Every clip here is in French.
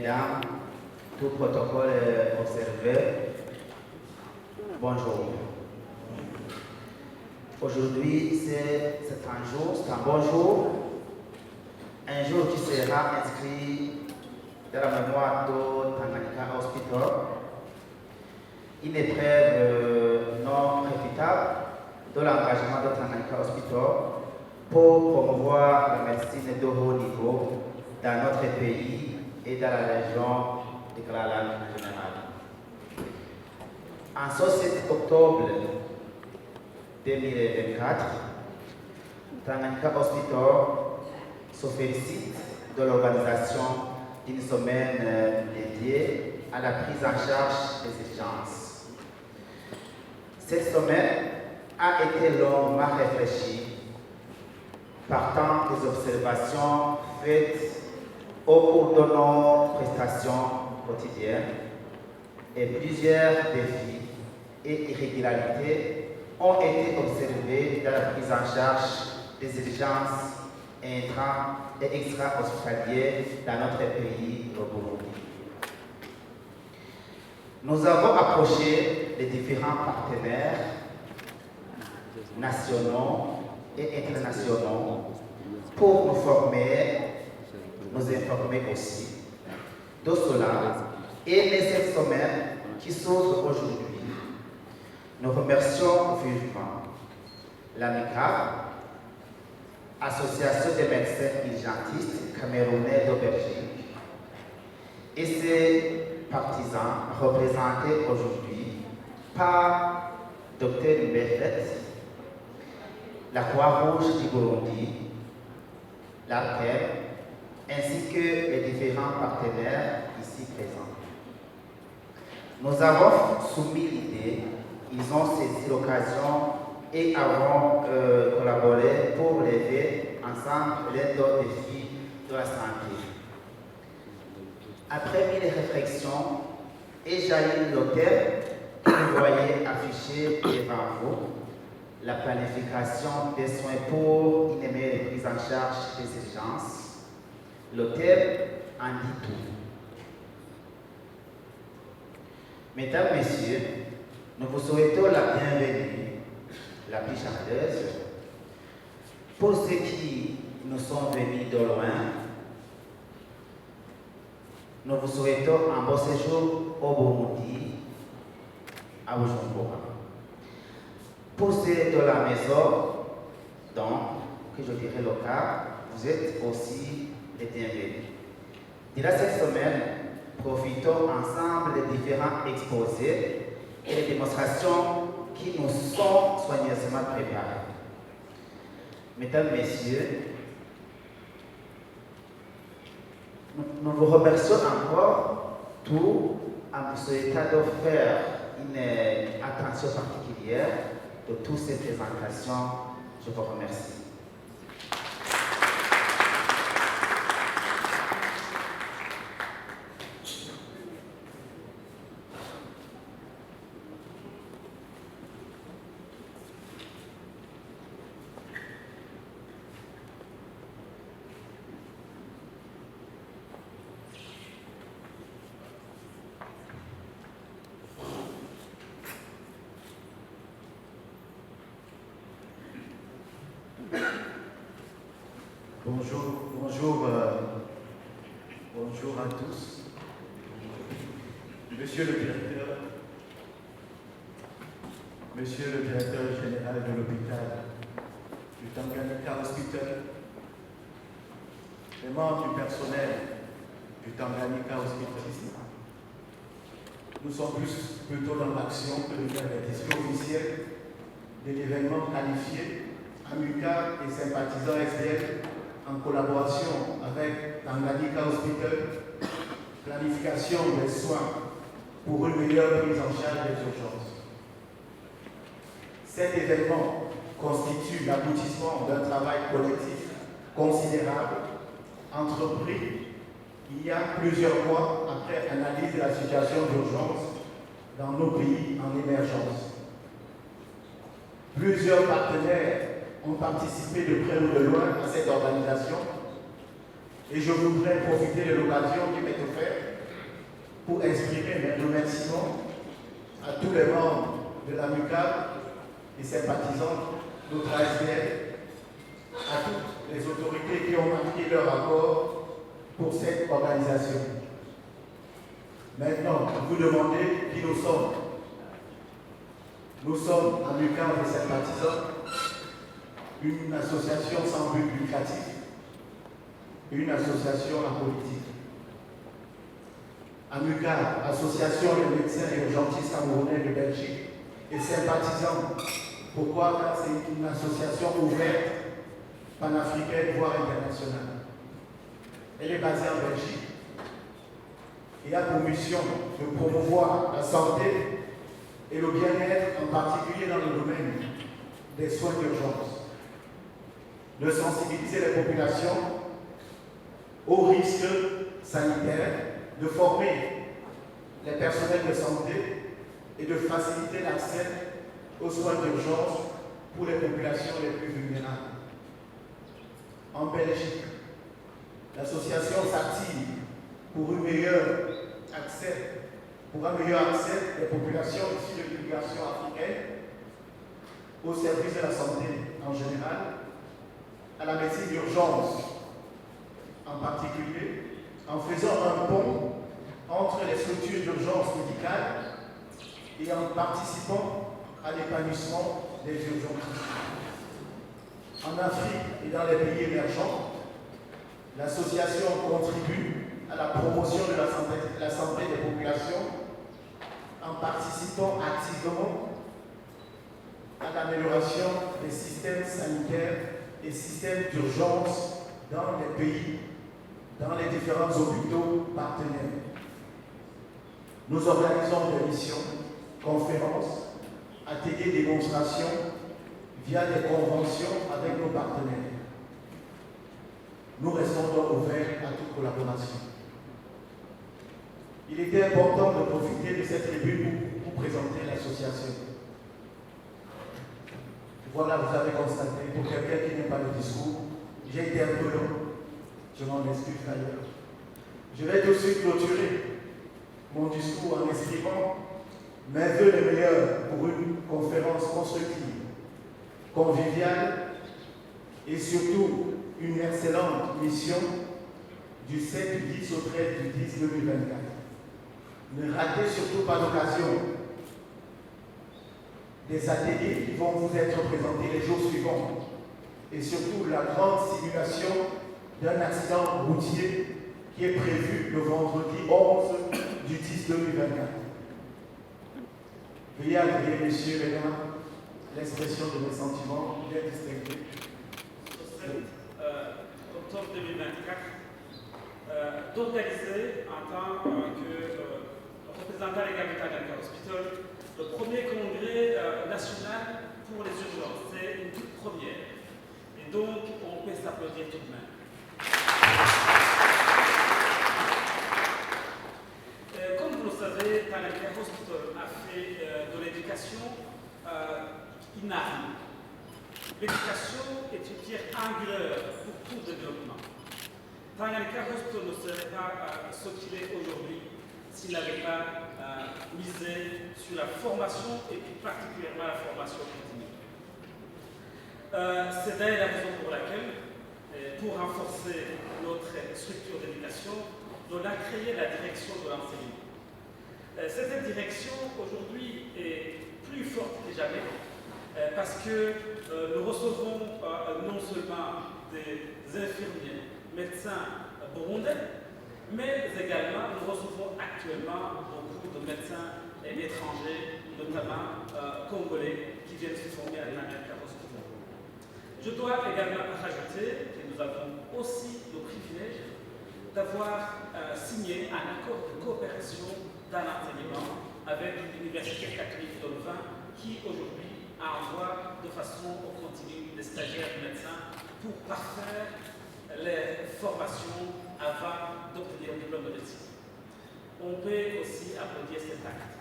mesdames, tout protocole est observé. Bonjour. Aujourd'hui, c'est un bon jour, un jour qui sera inscrit dans la mémoire de Tanganyika Hospital, une épreuve non réfutable de l'engagement de Tanganyika Hospital pour promouvoir la médecine de haut niveau dans notre pays et dans la région de Kalalan en général. En ce 7 octobre 2024, Tanganyika Hospital se félicite de l'organisation d'une semaine dédiée à la prise en charge des urgences. Cette semaine a été longuement réfléchie, partant des observations faites au cours de nos prestations quotidiennes et plusieurs défis et irrégularités ont été observés dans la prise en charge des urgences intra- et extra-hospitalières dans notre pays, le Burundi. Nous avons approché les différents partenaires nationaux et internationaux pour nous former, nous informer aussi de cela et de cette semaine qui s'ouvre aujourd'hui. Nous remercions vivement l'AMICAP, Association des médecins urgentistes camerounais de Belgique, et ses partisans représentés aujourd'hui par Dr Mbefet, la Croix-Rouge du Burundi, l'ARPEM, ainsi que les différents partenaires ici présents. Nous avons soumis l'idée, ils ont saisi l'occasion et avons collaboré pour lever ensemble les deux défis de la santé. Après 1000 réflexions, et jaillit le thème que vous voyez affiché devant vous, la planification des soins pour une meilleure prise en charge des urgences. Le thème en dit tout. Mesdames, Messieurs, nous vous souhaitons la bienvenue, la plus chaleureuse. Pour ceux qui nous sont venus de loin, nous vous souhaitons un bon séjour au Burundi, à Bujumbura. Pour ceux de la maison, donc, que je dirais local, vous êtes aussi les bienvenus. Durant cette semaine, profitons ensemble des différents exposés et les démonstrations qui nous sont soigneusement préparées. Mesdames, Messieurs, nous vous remercions encore tout en vous souhaitant de faire une attention particulière de toutes ces présentations. Je vous remercie. Bonjour à tous. Monsieur le directeur général de l'hôpital du Tanganyika Hospital, les membres du personnel du Tanganyika Hospital, nous sommes plutôt dans l'action que de faire des discours officiels de l'événement qualifié, amical et sympathisant SDF en collaboration avec Tanganyika Hospital, planification des soins pour une meilleure prise en charge des urgences. Cet événement constitue l'aboutissement d'un travail collectif considérable, entrepris il y a plusieurs mois après analyse de la situation d'urgence dans nos pays en émergence. Plusieurs partenaires ont participé de près ou de loin à cette organisation et je voudrais profiter de l'occasion qui m'est offerte pour exprimer mes remerciements à tous les membres de l'AMUCAP et sympathisants, notre ASBL, à toutes les autorités qui ont marqué leur accord pour cette organisation. Maintenant, vous demandez qui nous sommes. Nous sommes AMUCAP et sympathisants, une association sans but lucratif, une association apolitique. AMUCAP, Association des médecins et urgentistes camerounais de Belgique, et sympathisants. Pourquoi? Car c'est une association ouverte, panafricaine, voire internationale. Elle est basée en Belgique et a pour mission de promouvoir la santé et le bien-être, en particulier dans le domaine des soins d'urgence, de sensibiliser les populations aux risques sanitaires, de former les personnels de santé et de faciliter l'accès aux soins d'urgence pour les populations les plus vulnérables. En Belgique, l'association s'active pour un meilleur accès des populations issues de l'immigration africaine au service de la santé en général, à la médecine d'urgence en particulier, en faisant un pont entre les structures d'urgence médicale et en participant à l'épanouissement des urgences. En Afrique et dans les pays émergents, l'association contribue à la promotion de la santé des populations en participant activement à l'amélioration des systèmes sanitaires et systèmes d'urgence dans les pays, dans les différents hôpitaux partenaires. Nous organisons des missions, conférences, ateliers, démonstrations via des conventions avec nos partenaires. Nous restons donc ouverts à toute collaboration. Il était important de profiter de cette tribune pour présenter l'association. Voilà, vous avez constaté, pour quelqu'un qui n'aime pas le discours, j'ai été un peu long. Je m'en excuse d'ailleurs. Je vais tout de suite clôturer mon discours en exprimant mes vœux les meilleurs pour une conférence constructive, conviviale et surtout une excellente mission du 7 du 10 au 13 du 10 2024. Ne ratez surtout pas l'occasion des ateliers qui vont vous être présentés les jours suivants et surtout la grande simulation d'un accident routier qui est prévu le vendredi 11 du 10 2024. Veuillez agréer, messieurs, mesdames, l'expression de mes sentiments bien distingués. Le 7 octobre 2024, d'organiser en tant que représentant légal de Tanganyika Hospital le premier congrès national pour les urgences. C'est une toute première. Et donc, on peut s'applaudir tout de même. Comme vous le savez, Tanganyika Hospital a fait de l'éducation une arme. L'éducation est une pierre angulaire pour tout développement. Tanganyika Hospital ne serait pas ce qu'il est aujourd'hui s'il n'avait pas misé sur la formation et plus particulièrement la formation continue. C'est d'ailleurs la raison pour laquelle, pour renforcer notre structure d'éducation, on a créé la direction de l'enseignement. Cette direction aujourd'hui est plus forte que jamais parce que nous recevons non seulement des infirmiers, médecins burundais, mais également nous recevons actuellement beaucoup de médecins étrangers, notamment congolais, qui viennent se former à Tanganyika Hospital. Je dois également rajouter que nous avons aussi le privilège d'avoir signé un accord de coopération dans l'enseignement avec l'Université catholique de Louvain qui aujourd'hui envoie de façon continue des stagiaires médecins pour parfaire les formations avant d'obtenir le diplôme de médecine. On peut aussi applaudir cet acte.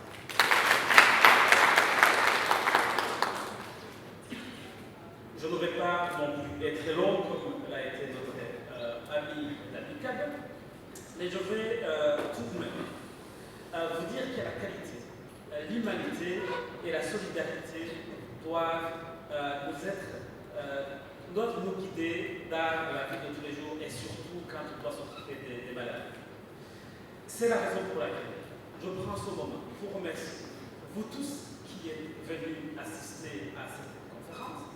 Je ne vais pas non plus être très long comme l'a été notre ami l'amicale, mais je vais tout de même l'humanité et la solidarité doivent doivent nous guider dans la vie de tous les jours et surtout quand on doit s'occuper des malades. C'est la raison pour laquelle je prends ce moment pour remercier vous tous qui êtes venus assister à cette conférence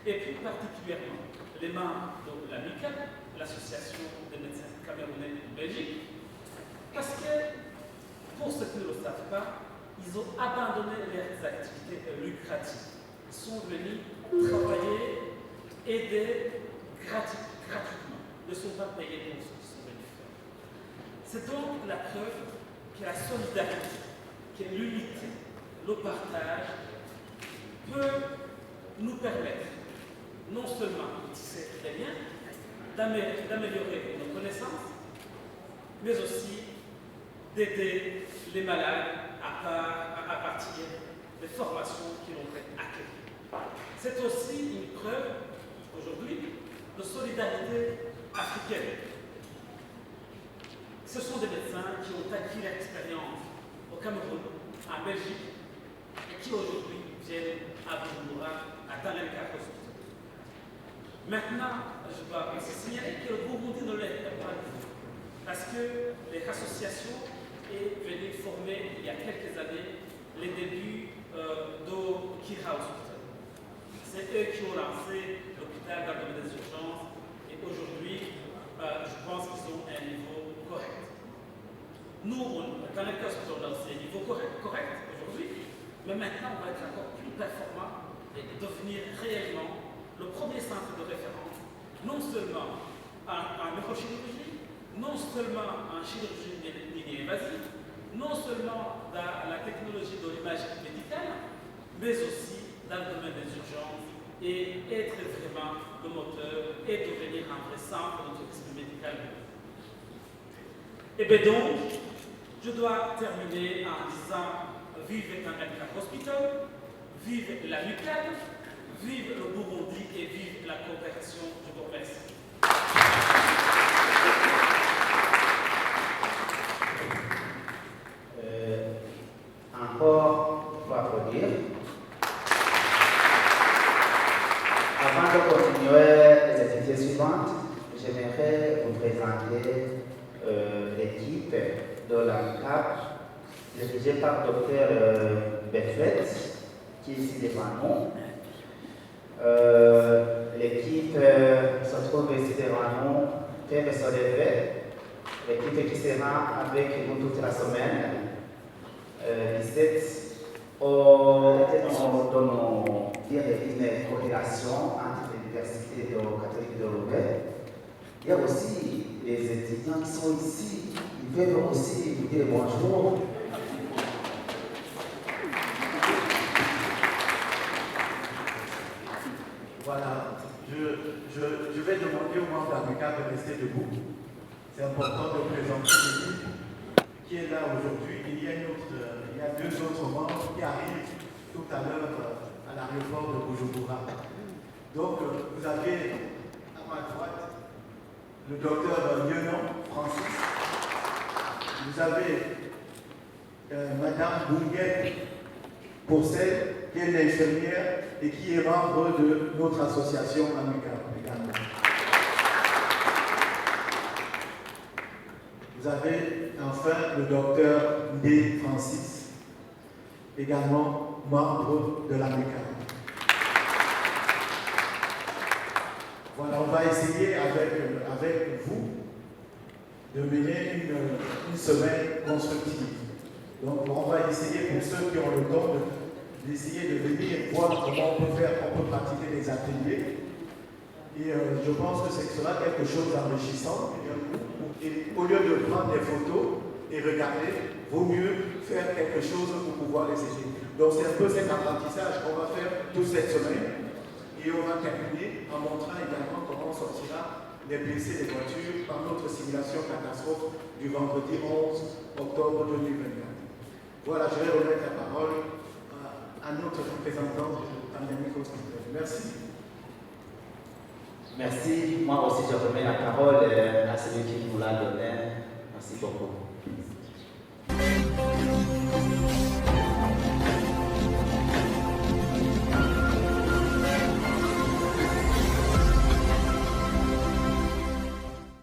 et plus particulièrement les membres de l'AMICAL, l'association des médecins camerounais de Belgique, parce que pour ceux qui ne le savent pas, ils ont abandonné leurs activités lucratives. Ils sont venus travailler, aider gratuitement, ne sont pas payés pour ce qu'ils sont venus faire. C'est donc la preuve que la solidarité, que l'unité, le partage peut nous permettre non seulement de tisser des liens, d'améliorer nos connaissances, mais aussi d'aider les malades à partir des formations qui ont été acquises. C'est aussi une preuve aujourd'hui de solidarité africaine. Ce sont des médecins qui ont acquis l'expérience au Cameroun, en Belgique, et qui aujourd'hui viennent à Bujumbura, à Tanganyika Hospital. Maintenant, je dois aussi signaler que le Burundi ne l'est pas du tout, parce que les associations est venu former il y a quelques années les débuts de Kira Hospital. C'est eux qui ont lancé l'hôpital dans le domaine des urgences et aujourd'hui, je pense qu'ils ont un niveau correct. Nous, dans le cas hospital, c'est un niveau correct aujourd'hui, mais maintenant on va être encore plus performant et devenir réellement le premier centre de référence, non seulement en neurochirurgie, non seulement en chirurgie mini-invasive, non seulement dans la technologie de l'imagerie médicale, mais aussi dans le domaine des urgences et être vraiment le moteur et devenir un vrai centre de tourisme médical. Et bien donc, je dois terminer en disant vive Tanganyika Hospital, vive la MUCAD, vive le Burundi et vive la coopération. Je vous remercie. Encore, il faut applaudir. Avant de continuer les activités suivantes, j'aimerais vous présenter l'équipe de la CAP, dirigée par le Dr Belfet, qui est ici devant nous. L'équipe se trouve ici devant nous, fait le soleil. L'équipe qui sera avec nous toute la semaine. 17, nous donnons une coopération entre l'Université catholique de Roubaix. Il y a aussi les étudiants qui sont ici, ils peuvent aussi vous dire bonjour. Voilà, je vais demander aux membres d'Amica de rester debout. C'est important de présenter l'équipe qui est là aujourd'hui. Il y a deux autres membres qui arrivent tout à l'heure à l'aéroport de Bujumbura. Donc, vous avez à ma droite le docteur Lionon Francis. Vous avez Madame Bunguet Pourcel, qui est l'infirmière et qui est membre de notre association Amica également. Vous avez enfin le docteur Ndé Francis, également membre de l'AMICA. Voilà, on va essayer avec vous de mener une semaine constructive. Donc on va essayer, pour ceux qui ont le temps, d'essayer de venir voir comment on peut pratiquer des ateliers. Et je pense que ce sera quelque chose d'enrichissant. Et au lieu de prendre des photos et regarder, vaut mieux faire quelque chose pour pouvoir les aider. Donc c'est un peu cet apprentissage qu'on va faire toute cette semaine. Et on va terminer en montrant également comment on sortira les blessés des voitures par notre simulation catastrophe du vendredi 11 octobre 2024. Voilà, je vais remettre la parole à notre représentant de Tanganyika Hospital. Merci. Merci. Moi aussi, je remets la parole à celui qui nous l'a donné. Merci beaucoup.